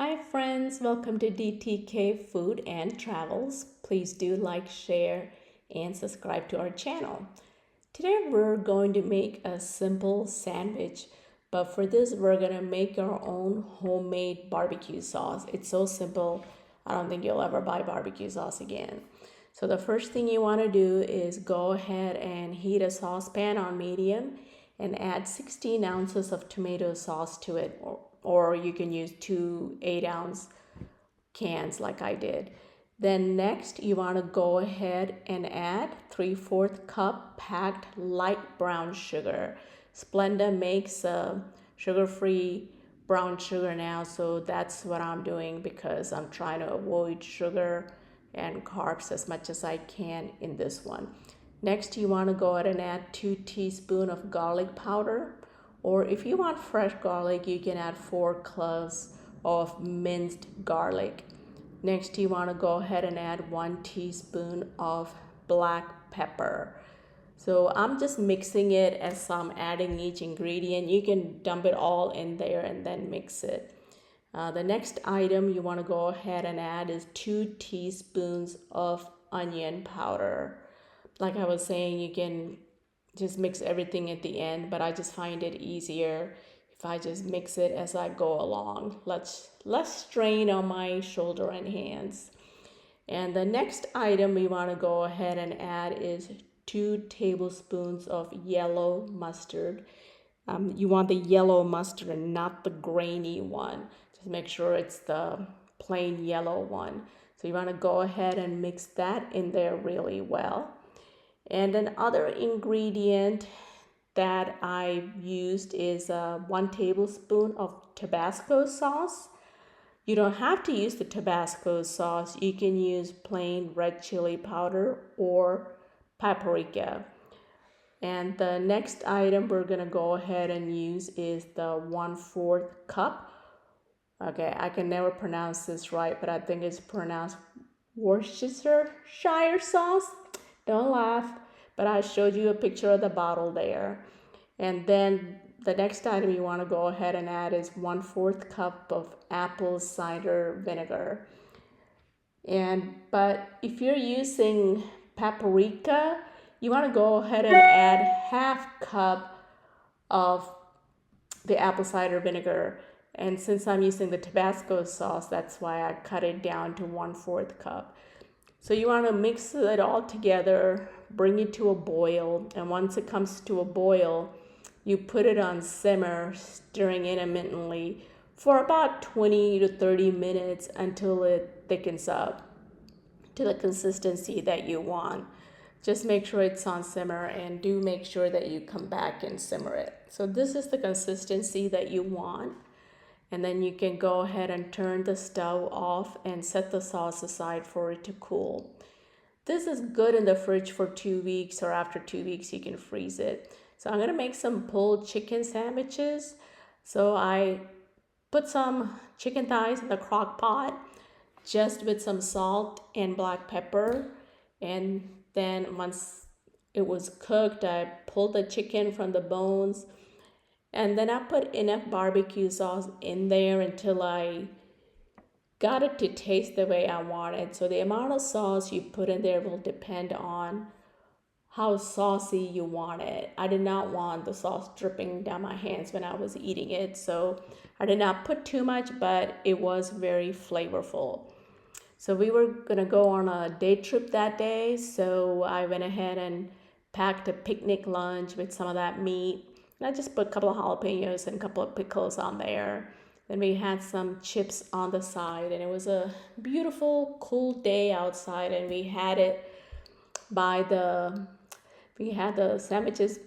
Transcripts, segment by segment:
Hi friends, welcome to DTK Food and Travels. Please do like, share, and subscribe to our channel. Today we're going to make a simple sandwich, but for this we're going to make our own homemade barbecue sauce. It's so simple, I don't think you'll ever buy barbecue sauce again. So the first thing you want to do is go ahead and heat a saucepan on medium and add 16 ounces of tomato sauce to it, or you can use two 8-ounce cans like I did. Then next you want to go ahead and add 3/4 cup packed light brown sugar. Splenda makes sugar-free brown sugar now, so that's what I'm doing because I'm trying to avoid sugar and carbs as much as I can in this one. Next, you want to go ahead and add 2 teaspoons of garlic powder, or if you want fresh garlic, you can add 4 cloves of minced garlic. Next, you want to go ahead and add 1 teaspoon of black pepper. So I'm just mixing it as I'm adding each ingredient. You can dump it all in there and then mix it. The next item you want to go ahead and add is 2 teaspoons of onion powder. Like I was saying, you can just mix everything at the end, but I just find it easier if I just mix it as I go along. Less strain on my shoulder and hands. And the next item we want to go ahead and add is 2 tablespoons of yellow mustard. You want the yellow mustard and not the grainy one. Just make sure it's the plain yellow one. So you want to go ahead and mix that in there really well. And another ingredient that I used is 1 tablespoon of Tabasco sauce. You don't have to use the Tabasco sauce. You can use plain red chili powder or paprika. And the next item we're going to go ahead and use is the 1/4 cup. Okay, I can never pronounce this right, but I think it's pronounced Worcestershire sauce. Don't laugh, but I showed you a picture of the bottle there. And then the next item you want to go ahead and add is 1/4 cup of apple cider vinegar. But if you're using paprika, you want to go ahead and add 1/2 cup of the apple cider vinegar. And since I'm using the Tabasco sauce, that's why I cut it down to 1/4 cup. So you want to mix it all together, bring it to a boil, and once it comes to a boil, you put it on simmer, stirring intermittently for about 20 to 30 minutes until it thickens up to the consistency that you want. Just make sure it's on simmer, and do make sure that you come back and simmer it. So this is the consistency that you want. And then you can go ahead and turn the stove off and set the sauce aside for it to cool. This is good in the fridge for 2 weeks, or after 2 weeks you can freeze it. So I'm gonna make some pulled chicken sandwiches. So I put some chicken thighs in the crock pot, just with some salt and black pepper. And then once it was cooked, I pulled the chicken from the bones. And then I put enough barbecue sauce in there until I got it to taste the way I want it. So the amount of sauce you put in there will depend on how saucy you want it. I did not want the sauce dripping down my hands when I was eating it, so I did not put too much, but it was very flavorful. So we were gonna go on a day trip that day, so I went ahead and packed a picnic lunch with some of that meat. And I just put a couple of jalapenos and a couple of pickles on there. Then we had some chips on the side, and it was a beautiful, cool day outside, and we had the sandwiches,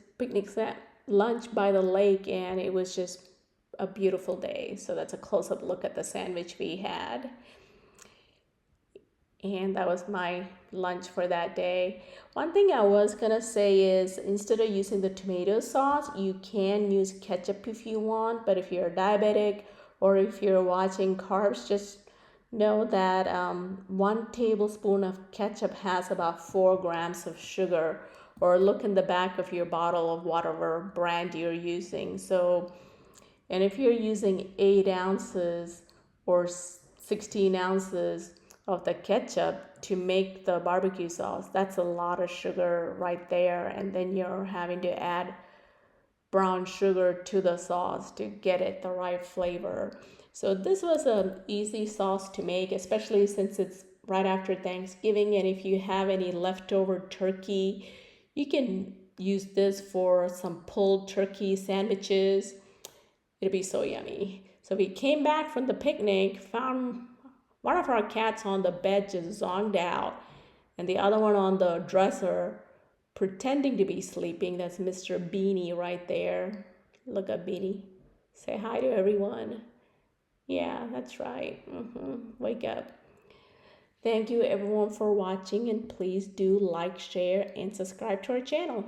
lunch by the lake, and it was just a beautiful day. So that's a close-up look at the sandwich we had. And that was my lunch for that day. One thing I was gonna say is, instead of using the tomato sauce, you can use ketchup if you want, but if you're diabetic or if you're watching carbs, just know that 1 tablespoon of ketchup has about 4 grams of sugar. Or look in the back of your bottle of whatever brand you're using. So, and if you're using 8 ounces or 16 ounces of the ketchup to make the barbecue sauce. That's a lot of sugar right there. And then you're having to add brown sugar to the sauce to get it the right flavor. So this was an easy sauce to make, especially since it's right after Thanksgiving. And if you have any leftover turkey, you can use this for some pulled turkey sandwiches. It'll be so yummy. So we came back from the picnic, found one of our cats on the bed just zonked out, and the other one on the dresser pretending to be sleeping. That's Mr. Beanie right there. Look at Beanie. Say hi to everyone. Yeah, that's right. Wake up. Thank you everyone for watching, and please do like, share, and subscribe to our channel.